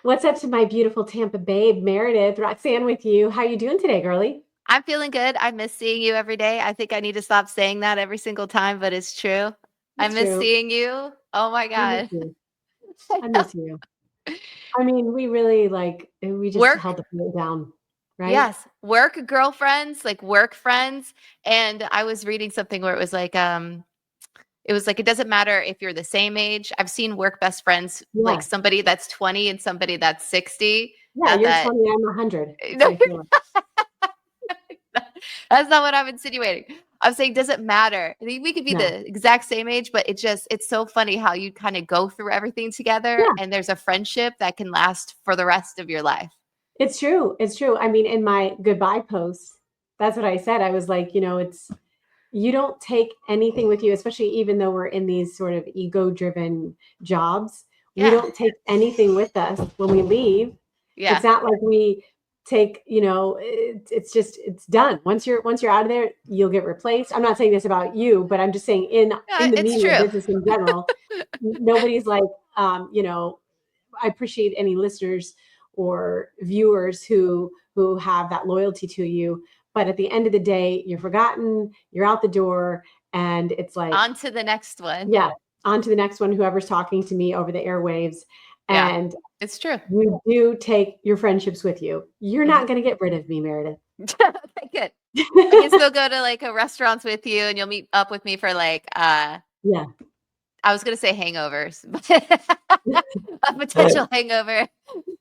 What's up to my beautiful Tampa babe, Meredith, Roxanne with you. How you doing today, girly? I'm feeling good. I miss seeing you every day. I think I need to stop saying that every single time, but it's true. I It's miss true. seeing you. Oh my I miss God. you. I I know. miss you. I mean, we really we just Work, held the plate down, right? yes. Work girlfriends, like work friends. And I was reading something where it was like it doesn't matter if you're the same age. I've seen work best friends, like Yeah. somebody that's 20 and somebody that's 60. Yeah, Not you're that 20, I'm 100. That's no, how I feel. that's not what I'm insinuating. I'm saying doesn't matter. I think we could be No. the exact same age, but it's so funny how you kind of go through everything together Yeah, and there's a friendship that can last for the rest of your life. it's true. It's true. I mean, in my goodbye post, that's what I said. I was like, it's you don't take anything with you, especially even though we're in these sort of ego driven jobs. We Yeah. don't take anything with us when we leave. It's Yeah. not like we take, it's just it's done. Once you're out of there, you'll get replaced. I'm not saying this about you, but I'm just saying in Yeah, the it's media true. business in general, nobody's like, um, you know, I appreciate any listeners or viewers who have that loyalty to you. But at the end of the day, you're forgotten, you're out the door, and it's like, On to the next one. yeah, on to the next one, whoever's talking to me over the airwaves. Yeah. And It's true. you do take your friendships with you. You're Mhm. not going to get rid of me, Meredith. Okay, good. I can still go to like a restaurants with you and you'll meet up with me for like Yeah. I was gonna say hangovers, but a potential hangover.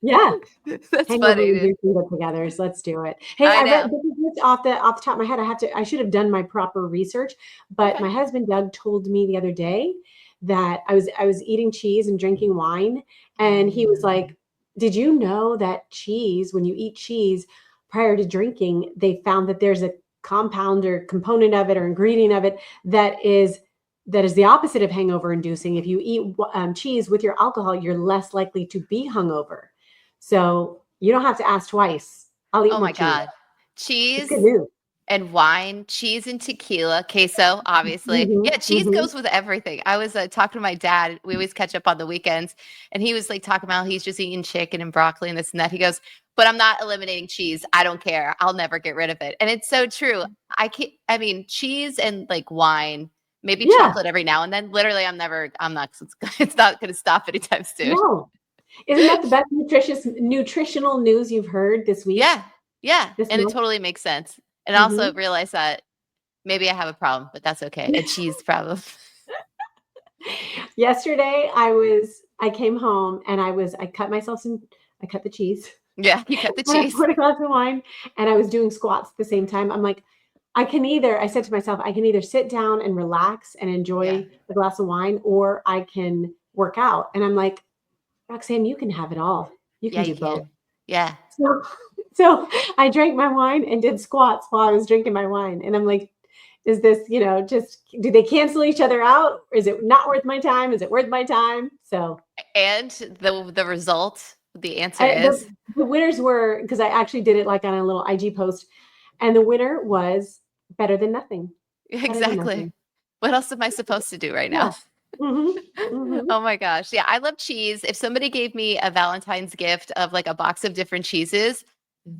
Yeah. That's Hangover funny, dude. reducing get-togethers. Let's do it. Hey, I I read know. this is just off the top of my head. I should have done my proper research, but Okay. my husband Doug told me the other day that I was eating cheese and drinking wine, and he was like, "Did you know that cheese, when you eat cheese prior to drinking, they found that there's a compound or component of it or ingredient of it that is the opposite of hangover inducing. If you eat cheese with your alcohol, you're less likely to be hungover." So you don't have to ask twice. I'll eat Oh more my cheese. God. It's good Cheese news. and wine, cheese and tequila, queso, obviously. Mhm, Yeah, cheese mhm. goes with everything. I was talking to my dad. We always catch up on the weekends, and he was like talking about how he's just eating chicken and broccoli and this and that. He goes, "But I'm not eliminating cheese. I don't care. I'll never get rid of it." And it's so true. I can't. I mean, cheese and like wine, maybe Yeah, chocolate every now and then. Literally, I'm not. It's not going to stop anytime soon. no. Isn't that the best nutritional news you've heard this week, Yeah, yeah, this and it month? totally makes sense. And also Mhm. realize that maybe I have a problem, but that's okay. A cheese problem. Yesterday, I came home and I cut the cheese Yeah, you cut the and I cheese. poured a glass of wine and I was doing squats at the same time. I'm like, I said to myself, I can either sit down and relax and Yeah. enjoy a glass of wine, or I can work out. And I'm like, Roxanne, you can have it all. You Yeah, can you do both. can. Yeah. So, so I drank my wine and did squats while I was drinking my wine. And I'm like, is this, just do they cancel each other out? Is it not worth my time? Is it worth my time? So And the result, the answer I, is the winners were, because I actually did it like on a little IG post, and the winner was better than nothing. Better than exactly. nothing. What else am I supposed to do right now? Yeah. Hmm. Hmm. Oh my gosh. Yeah, I love cheese. If somebody gave me a Valentine's gift of like a box of different cheeses,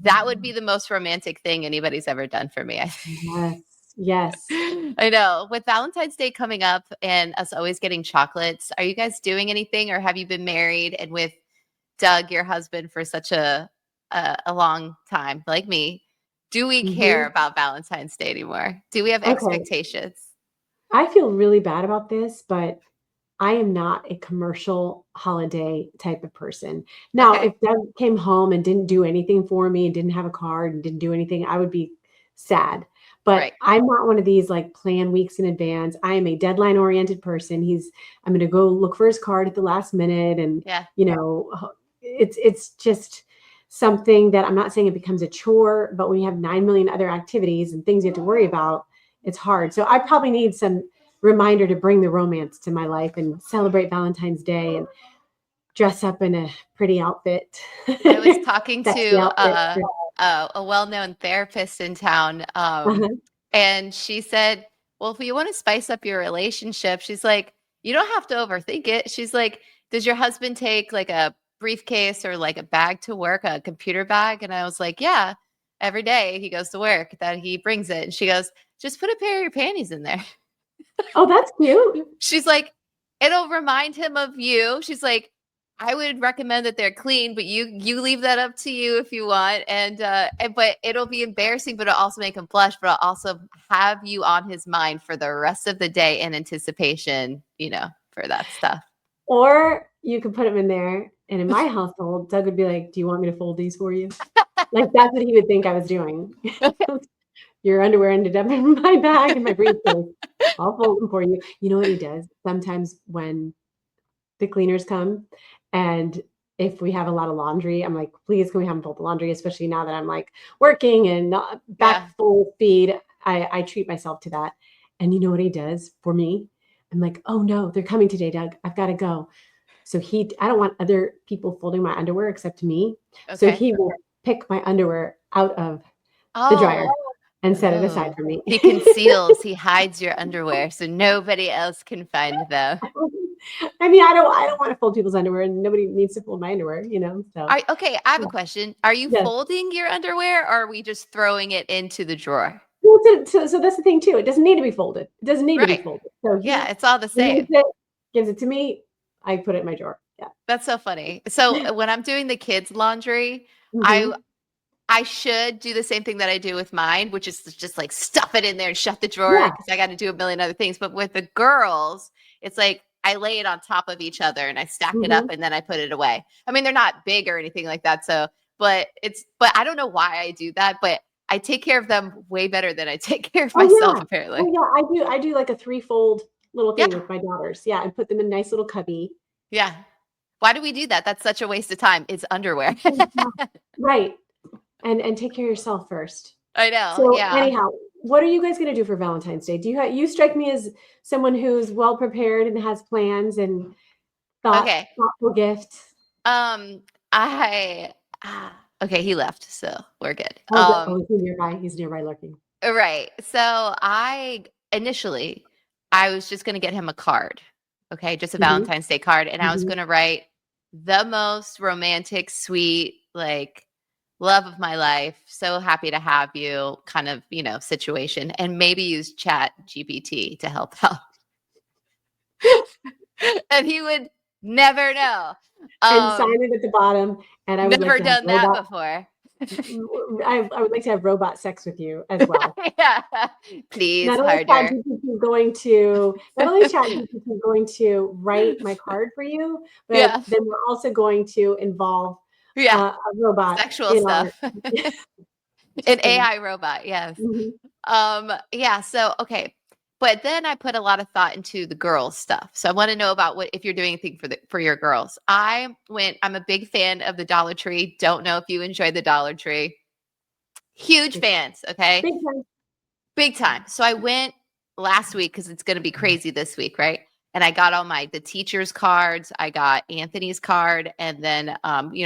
that would be the most romantic thing anybody's ever done for me. I Yes. Yes. I know. With Valentine's Day coming up and us always getting chocolates, are you guys doing anything or have you been married and with Doug, your husband, for such a long time, like me? Do we care Hmm. about Valentine's Day anymore? Do we have Okay. expectations? I feel really bad about this, but I am not a commercial holiday type of person. Now, Okay. if Doug came home and didn't do anything for me and didn't have a card and didn't do anything, I would be sad. But Right. I'm not one of these like plan weeks in advance. I am a deadline oriented person. I'm going to go look for his card at the last minute, and Yeah. it's just something that I'm not saying it becomes a chore, but when you have 9 million other activities and things you have to worry about, it's hard. So I probably need some reminder to bring the romance to my life and celebrate Valentine's Day and dress up in a pretty outfit. I was talking Sexy to outfit. a well-known therapist in town, Uh-huh. and she said, "Well, if you want to spice up your relationship," she's like, "you don't have to overthink it." She's like, "Does your husband take like a briefcase or like a bag to work, a computer bag? And I was like, yeah, every day he goes to work that he brings it. And she goes, just put a pair of your panties in there. Oh, that's cute. She's like, it'll remind him of you. She's like, I would recommend that they're clean, but you leave that up to you if you want. And but it'll be embarrassing, but it'll also make him blush, but it'll also have you on his mind for the rest of the day in anticipation, for that stuff. Or you could put them in there. And in my household, Doug would be like, do you want me to fold these for you? Like, that's what he would think I was doing. Your underwear ended up in my bag and my briefcase. I'll fold them for you. You know what he does? Sometimes when the cleaners come and if we have a lot of laundry, I'm like, please, can we have them fold the laundry? Especially now that I'm like working and not back full speed. I treat myself to that. And you know what he does for me? I'm like, oh no, they're coming today, Doug. I've got to go. So I don't want other people folding my underwear except me. Okay. So he will pick my underwear out of the dryer and set it aside for me. He conceals, he hides your underwear so nobody else can find them. I mean, I don't want to fold people's underwear, and nobody needs to fold my underwear, So Okay, I have a question. Are you folding your underwear, or are we just throwing it into the drawer? Well, so that's the thing too. It doesn't need to be folded. It doesn't need to be folded. So it's all the same. Gives it to me. I put it in my drawer. Yeah, that's so funny. So when I'm doing the kids' laundry, I should do the same thing that I do with mine, which is just like stuff it in there and shut the drawer because I got to do a million other things. But with the girls, it's like I lay it on top of each other and I stack it up and then I put it away. I mean, they're not big or anything like that. But I don't know why I do that, but I take care of them way better than I take care of myself, apparently. Oh yeah, I do like a 3-fold little thing with my daughters. Yeah, and put them in a nice little cubby. Yeah. Why do we do that? That's such a waste of time. It's underwear. Right. And take care of yourself first. I know. So anyhow, what are you guys going to do for Valentine's Day? You strike me as someone who's well prepared and has plans and thoughtful gifts. Okay, he left, so we're good. He's nearby lurking. Right. So initially I was just going to get him a card. Okay, just a Valentine's Day card, and I was going to write the most romantic, sweet, like, love of my life, so happy to have you kind of, situation, and maybe use Chat GPT to help out. And he would never know. And sign it at the bottom. And I would never done that before. I would like to have robot sex with you as well. Please, not only ChatGPT is going to write my card for you, but then we're also going to involve a robot, sexual stuff, an AI robot. Yes. So okay, but then I put a lot of thought into the girls stuff. So I want to know about if you're doing anything for your girls. I'm a big fan of the Dollar Tree. Don't know if you enjoy the Dollar Tree. Huge fans. Okay. Big time. So I went last week because it's going to be crazy this week, right? And I got all the teachers' cards. I got Anthony's card, and then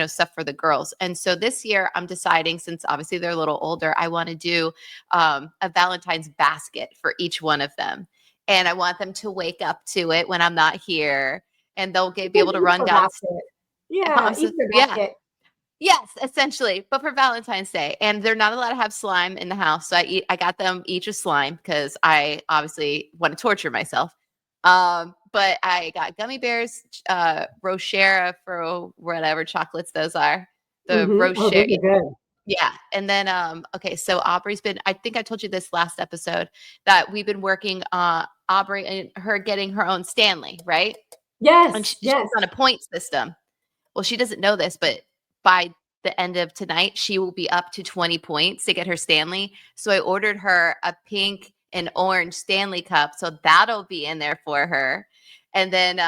stuff for the girls. And so this year I'm deciding, since obviously they're a little older, I want to do a Valentine's basket for each one of them, and I want them to wake up to it when I'm not here, and they'll be able to run down. Basket. Yes, essentially, but for Valentine's Day. And they're not allowed to have slime in the house, so I got them each a slime because I obviously want to torture myself. But I got gummy bears, Rochera for whatever chocolates those are. The Rochera. Yeah. And then, so Aubrey's I think I told you this last episode that we've been working on Aubrey and her getting her own Stanley, right? Yes. And she's on a point system. Well, she doesn't know this, but by the end of tonight, she will be up to 20 points to get her Stanley. So I ordered her a pink and orange Stanley cup. So that'll be in there for her. And then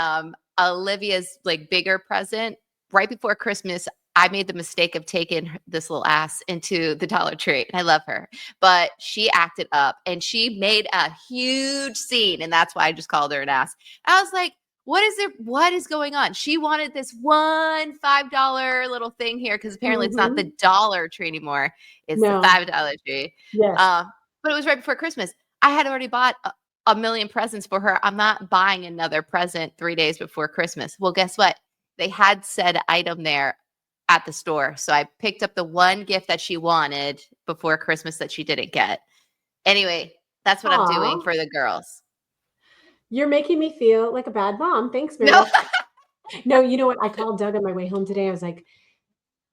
Olivia's bigger present right before Christmas, I made the mistake of taking this little ass into the Dollar Tree. And I love her, but she acted up and she made a huge scene. And that's why I just called her an ass. I was like, what is going on? She wanted this one $5 little thing here because apparently it's not the Dollar Tree anymore. It's the $5 tree. Yes. But it was right before Christmas. I had already bought a million presents for her. I'm not buying another present 3 days before Christmas. Well, guess what? they had said item there at the store. So I picked up the one gift that she wanted before Christmas that she didn't get. Anyway, that's what I'm doing Aw, for the girls. you're making me feel like a bad mom. Thanks, No. Meredith. No, you know what? I called Doug on my way home today. I was like,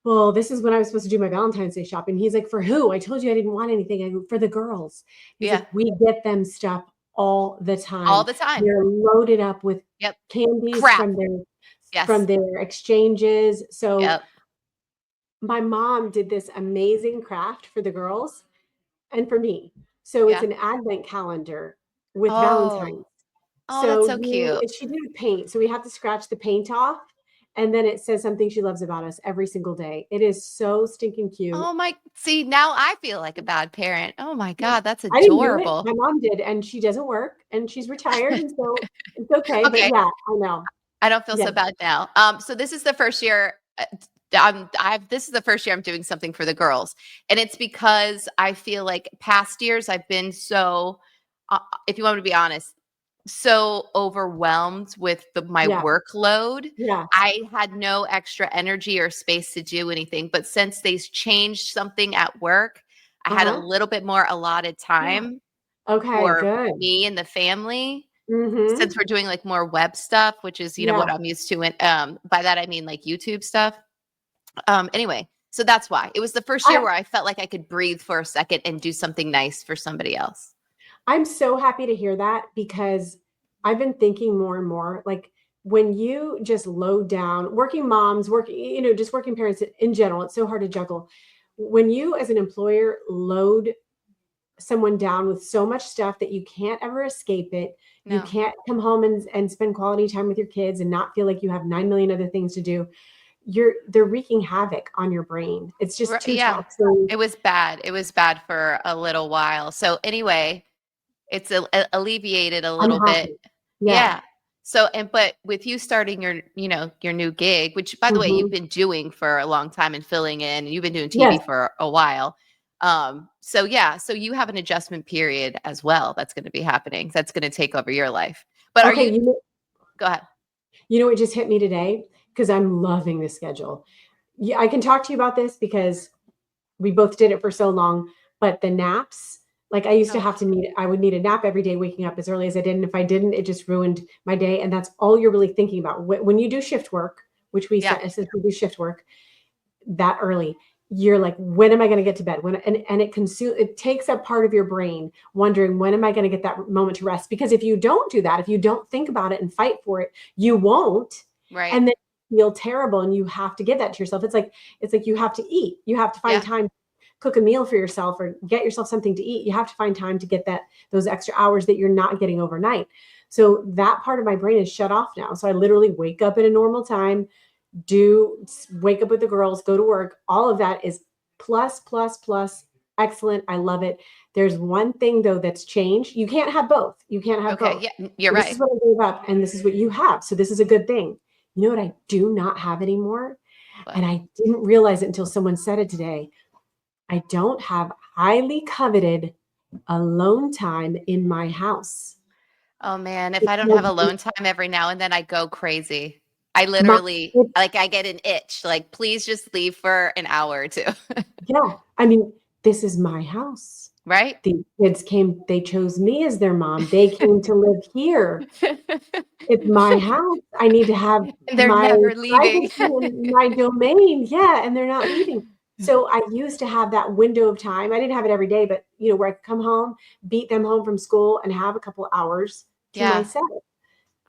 well, this is when I was supposed to do my Valentine's Day shopping. He's like, for who? I told you I didn't want anything. I go, for the girls. He's Yeah. like, we get them stuff all the All time. the time. They're loaded up with Yep. candies Crap. from Yes. their exchanges. So Yep. my mom did this amazing craft for the girls and for me. So it's Yeah. an advent calendar with Oh. Valentine's. Oh, that's So so cute. she did paint. So we have to scratch the paint off. And then it says something she loves about us every single day. It is so stinking cute. Oh my, see, now I feel like a bad parent. Oh my Yeah. God, that's I didn't do it. adorable. My mom did, and she doesn't work and she's retired. And so it's okay. But Okay. yeah, I know. I don't feel Yeah. so bad now. So this is the first year this is the first year I'm doing something for the girls. And it's because I feel like past years I've been so if you want me to be honest, so overwhelmed with my Yeah. workload. Yeah. I had no extra energy or space to do anything. But since they changed something at work, I had a Uh-huh. little bit more allotted Yeah. time Okay, for good. me and the family Mm-hmm. since we're doing like more web stuff, which is, what Yeah. I'm used to. And by that, I mean like YouTube stuff. Anyway, so that's why it was the first year I, where I felt like I could breathe for a second and do something nice for somebody else. I'm so happy to hear that because I've been thinking more and more like when you just load down working moms, working, just working parents in general, it's so hard to juggle. When you as an employer load someone down with so much stuff that you can't ever escape it, you No. can't come home and spend quality time with your kids and not feel like you have 9 million other things to do. They're wreaking havoc on your brain. It's just too Yeah, taxing. it was bad. It was bad for a little while. So anyway, it's alleviated a I'm little bit. happy. Yeah. Yeah. So, but with you starting your new gig, which by the way, you've Mhm. been doing for a long time and filling in, and you've been doing Yes. TV for a while. So yeah, so you have an adjustment period as well that's going to be happening. That's going to take over your life. But are Okay, you, go ahead. it just hit me today because I'm loving this schedule. Yeah, I can talk to you about this because we both did it for so long, but the naps, like I used to Oh, have to I would need a nap every day, waking up as early as I did. And if I didn't, it just ruined my day. And that's all you're really thinking about. When you do shift work, which we yeah. said, since we do shift work that early, you're like, when am I going to get to bed? And it takes up part of your brain wondering, when am I going to get that moment to rest? Because if you don't do that, if you don't think about it and fight for it, you won't. Right. And then you feel terrible and you have to give that to yourself. It's like you have to eat. You have to find Yeah. time to cook a meal for yourself or get yourself something to eat. You have to find time to get those extra hours that you're not getting overnight. So that part of my brain is shut off now. So I literally wake up at a normal time, wake up with the girls, go to work. All of that is plus, plus, plus. Excellent. I love it. There's one thing though that's changed. You can't have both. You can't have Okay. both. Yeah. You're So this is right. what I gave up, and this is what you have. So this is a good thing. You know what I do not have anymore? But And I didn't realize it until someone said it today. I don't have highly coveted alone time in my house. oh man, if I don't have Because alone time every now and then, I go crazy. I my, literally like I get an itch. Like, please just leave for an hour or two. yeah, I mean, this is my house. Right? The kids they chose me as their mom. They came to live here. It's my house. I need to have And they're my never leaving. privacy and my domain. Yeah, and they're not leaving. So I used to have that window of time. I didn't have it every day, but where I could come home, beat them home from school, and have a couple hours to Yeah. myself.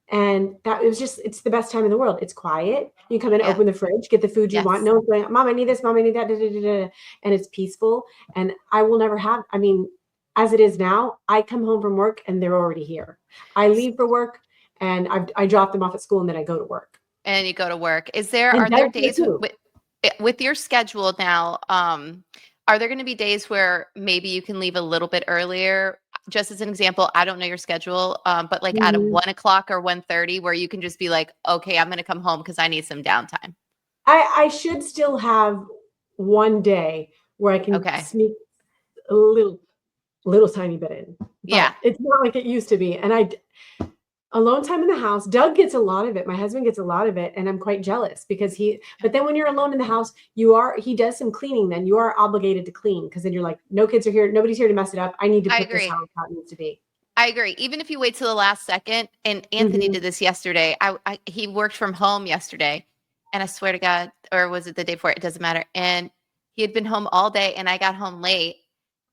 And it's the best time in the world. It's quiet. You come in, Yeah. open the fridge, get the food you want. Yes. No one's going, Mom, I need this, Mom, I need that, da, da, da, da. And it's peaceful. And I will never I mean, as it is now, I come home from work and they're already here. I leave for work and I drop them off at school and then I go to work. And you go to work. And Are there Doug's here days too. with your schedule now, are there going to be days where maybe you can leave a little bit earlier? Just as an example, I don't know your schedule, but like at Mhm. 1 o'clock or 1:30, where you can just be like, okay, I'm going to come home because I need some downtime. I should still have one day where I can Okay. sneak a little tiny bit in, Yeah. but it's not like it used to be. And Alone time in the house. Doug gets a lot of it. My husband gets a lot of it, and I'm quite jealous because but then when you're alone in the house, he does some cleaning, then you are obligated to clean because then you're like, no kids are here. Nobody's here to mess it up. I need to I put this agree. house how it needs to be. I agree. Even if you wait till the last second, and Anthony Mhm. did this yesterday. He worked from home yesterday, and I swear to God, or was it the day before? It doesn't matter. And he had been home all day, and I got home late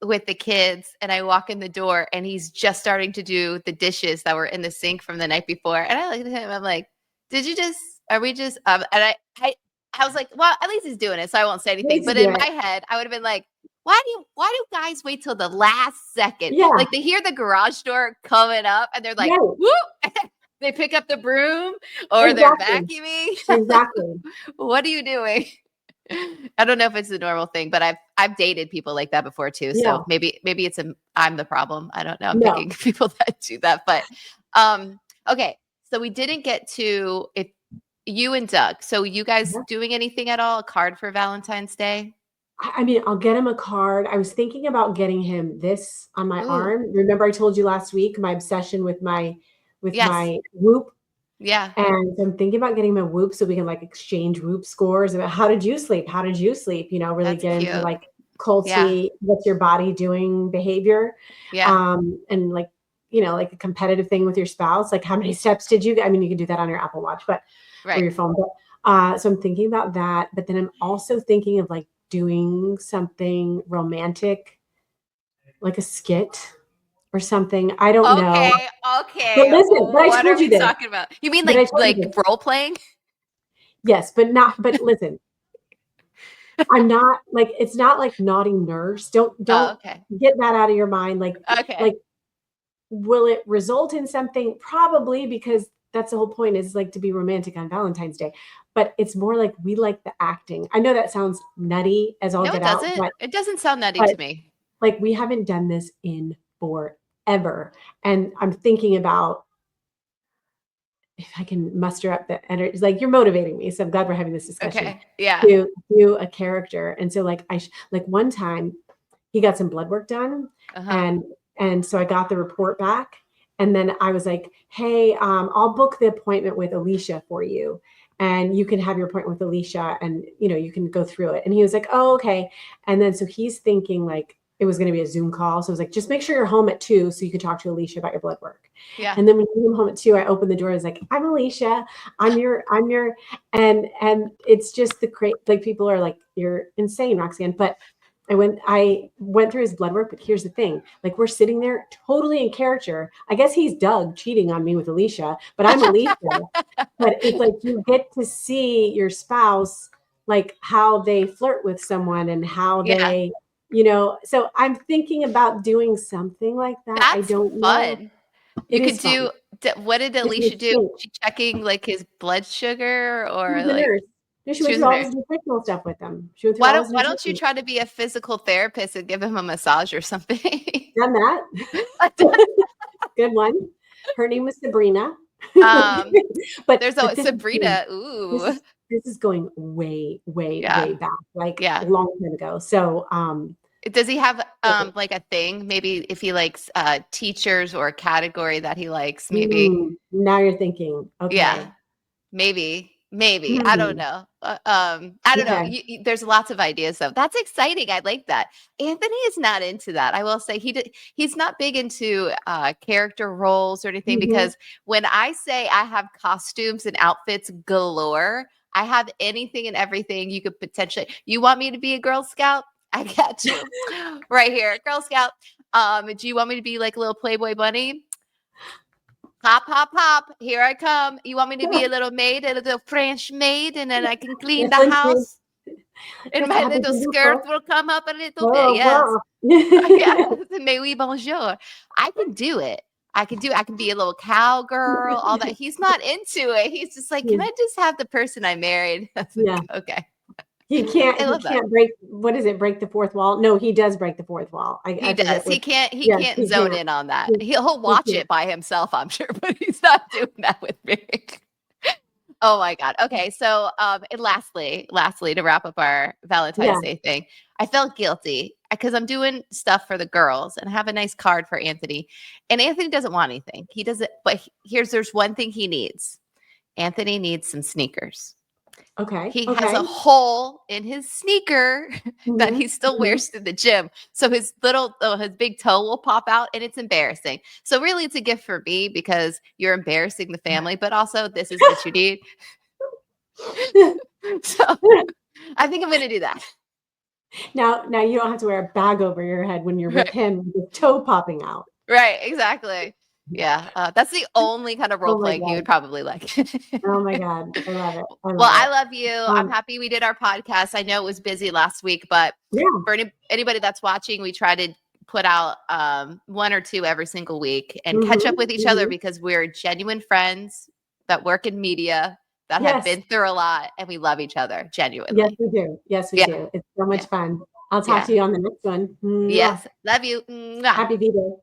with the kids, and I walk in the door, and he's just starting to do the dishes that were in the sink from the night before. And I looked at him, I'm like, "Did you just? Are we just?" And I was like, "Well, at least he's doing it, so I won't say He anything." needs to But do in it. my head, I would have been like, why do guys wait till the last second? Yeah. Like they hear the garage door coming up and they're like, Right. whoop, they pick up the broom or they're Exactly. vacuuming. Exactly. What are you doing? I don't know if it's the normal thing, but I've dated people like that before too. Yeah. So maybe I'm the problem. I don't know. I'm No. picking people that do that. But okay. So we didn't get to if you and Doug. So you guys Yeah. doing anything at all? A card for Valentine's Day? I mean, I'll get him a card. I was thinking about getting him this on my Ooh, arm. Remember I told you last week my obsession with yes. my Whoop, Yeah. and so I'm thinking about getting him a Whoop so we can like exchange Whoop scores about how did you sleep? How did you sleep? Really That's get into cute. like cold Yeah. sleep, what's your body doing behavior, Yeah. and like like a competitive thing with your spouse, like how many steps did you get? I mean, you can do that on your Apple Watch, but or Right. your phone, but so I'm thinking about that, but then I'm also thinking of like doing something romantic, like a skit or something. I don't know. Okay. But Okay. listen, but I What are told you we this. talking about? You mean But I like told you this. role playing? Yes, but listen, I'm not like it's not like naughty nurse. Oh, Don't okay. get that out of your mind. Okay. Like will it result in something? Probably because that's the whole point is like to be romantic on Valentine's Day. But it's more like we like the acting. I know that sounds nutty as all No, get it out, doesn't. It doesn't sound nutty but to me. like we haven't done this in forever. And I'm thinking about if I can muster up the energy. Like you're motivating me. So I'm glad we're having this discussion Okay. Yeah. to do a character. And so like like one time he got some blood work done Uh-huh. and so I got the report back and then I was like, hey, I'll book the appointment with Alicia for you. And you can have your appointment with Alicia and you can go through it. And he was like, oh, okay. And then so he's thinking like it was going to be a Zoom call. So I was like, just make sure you're home at 2 so you can talk to Alicia about your blood work. Yeah. And then when he came home at 2, I opened the door. I was like, I'm Alicia. I'm your, and it's just the great, like people are like, you're insane, Roxanne. But I went through his blood work, but here's the thing. Like we're sitting there totally in character. I guess he's Doug cheating on me with Alicia, but I'm Alicia. But it's like you get to see your spouse, like how they flirt with someone and how Yeah. so I'm thinking about doing something like that. I That's don't know. fun. It You could is fun. do what did It's an Alicia do? exchange. She checking like his blood sugar She or was a like nurse. No, she she went was through a all nurse. his nutritional stuff with him. She went through all his Why don't you nutrition. try to be a physical therapist and give him a massage or something? Done that. Good one. Her name was Sabrina. um but there's but a Sabrina. Ooh. this is going way, way, Yeah. way back, like a Yeah. long time ago. So Does he have like a thing? Maybe if he likes teachers or a category that he likes, maybe. now you're thinking, Yeah. okay. Maybe. I don't Hmm, know. I don't know. okay. There's lots of ideas though. That's exciting. I like that. Anthony is not into that. I will say he's not big into character roles or anything Hmm. because when I say I have costumes and outfits galore, I have anything and everything you could potentially. You want me to be a Girl Scout? I got you right here, Girl Scout. Do you want me to be like a little Playboy bunny? Hop, hop, hop. Here I come. You want me to be a little maid, a little French maid, and then I can clean Yes, the Lindsay, house? And just my happy little to do skirt so. will come up a little bit. Oh, Yes. wow. Yes. Mais oui, bonjour. I can do it. I can do it. I can be a little cowgirl, all that. He's not into it. He's just like, can I just have the person I married? I was Yeah. like, okay. He I can't he love that. can't break what is it? Break the fourth wall? No, he does break the fourth wall. He I does. forget what. He Yes, can't he zone can't. in on that. He, He'll he watch can't. it by himself, I'm sure, but he's not doing that with me. Oh my God. Okay. So, and lastly, to wrap up our Yeah. Valentine's Day thing, I felt guilty because I'm doing stuff for the girls and I have a nice card for Anthony. And Anthony doesn't want anything. He doesn't, but there's one thing he needs. Anthony needs some sneakers. Okay. He has Okay. a hole in his sneaker that Hmm. he still Hmm. wears to the gym. So his big toe will pop out and it's embarrassing. So really it's a gift for me because you're embarrassing the family, but also this is what you need. So I think I'm going to do that. Now you don't have to wear a bag over your head when you're with Right. him with his toe popping out. Right. Exactly. Yeah. That's the only kind of role Oh my playing he God. would probably like. Oh my God. I love it. I Well, love I it. love you. I'm happy we did our podcast. I know it was busy last week, but Yeah. for anybody that's watching, we try to put out one or two every single week and catch up Hmm. with each other Hmm. because we're genuine friends that work in media that have Yes. been through a lot and we love each other Yes, genuinely. we do. Yes, we Yeah. do. It's so much Yeah. fun. I'll talk Yeah. to you on the next one. Mwah. Yes. Love you. Mwah. Happy B-Day.